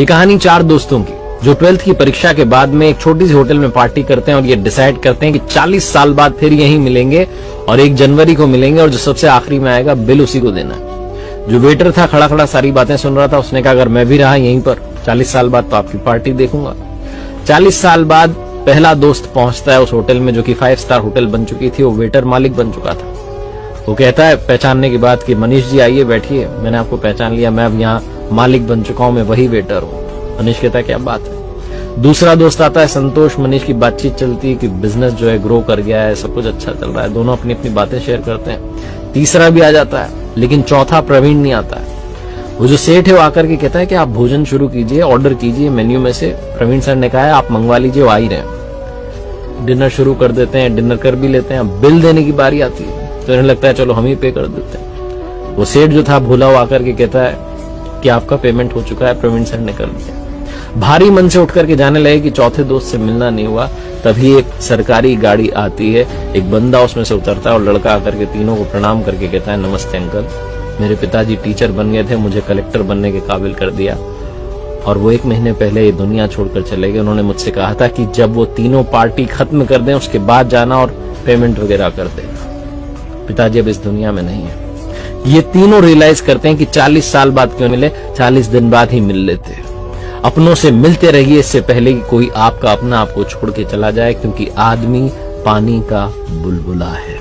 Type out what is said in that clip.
ये कहानी 4 दोस्तों की जो 12th की परीक्षा के बाद में एक छोटी सी होटल में पार्टी करते हैं और ये डिसाइड करते हैं कि 40 साल बाद फिर यहीं मिलेंगे और 1 जनवरी को मिलेंगे और जो सबसे आखिरी में आएगा बिल उसी को देना है। जो वेटर था खड़ा खड़ा सारी बातें सुन रहा था, उसने कहा अगर मैं भी रहा यहीं पर 40 साल बाद तो आपकी पार्टी देखूंगा। 40 साल बाद पहला दोस्त पहुंचता है उस होटल में जो कि 5 स्टार होटल बन चुकी थी। वो वेटर मालिक बन चुका था। वो कहता है पहचानने के बाद कि मनीष जी आइए बैठिए, मैंने आपको पहचान लिया, मैं अब यहाँ मालिक बन चुका हूं, मैं वही वेटर हूँ। मनीष कहता है क्या बात है। दूसरा दोस्त आता है संतोष। मनीष की बातचीत चलती है कि बिजनेस जो है ग्रो कर गया है, सब कुछ अच्छा चल रहा है, दोनों अपनी अपनी बातें शेयर करते हैं। तीसरा भी आ जाता है, लेकिन चौथा प्रवीण नहीं आता है। वो जो सेठ है वो आकर के कहता है कि आप भोजन शुरू कीजिए, ऑर्डर कीजिए मेन्यू में से। प्रवीण सर ने कहा है आप मंगवा लीजिए, वो आ ही रहे हैं। डिनर शुरू कर देते हैं, डिनर कर भी लेते हैं। बिल देने की बारी आती है तो इन्हें लगता है चलो हम ही पे कर देते हैं। वो सेठ जो था भूला वो आकर के कहता है कि आपका पेमेंट हो चुका है, प्रवीण सर ने कर दिया। भारी मन से उठ करके जाने लगे कि चौथे दोस्त से मिलना नहीं हुआ। तभी एक सरकारी गाड़ी आती है, एक बंदा उसमें से उतरता है और लड़का आकर के तीनों को प्रणाम करके कहता है नमस्ते अंकल, मेरे पिताजी टीचर बन गए थे, मुझे कलेक्टर बनने के काबिल कर दिया और वो 1 महीने पहले ये दुनिया छोड़कर चले गए। उन्होंने मुझसे कहा था कि जब वो तीनों पार्टी खत्म कर दें उसके बाद जाना और पेमेंट वगैरह कर देना। पिताजी अब इस दुनिया में नहीं है। ये तीनों रियलाइज करते हैं कि 40 साल बाद क्यों मिले, 40 दिन बाद ही मिल लेते। अपनों से मिलते रहिए इससे पहले कि कोई आपका अपना आपको छोड़ के चला जाए, क्योंकि आदमी पानी का बुलबुला है।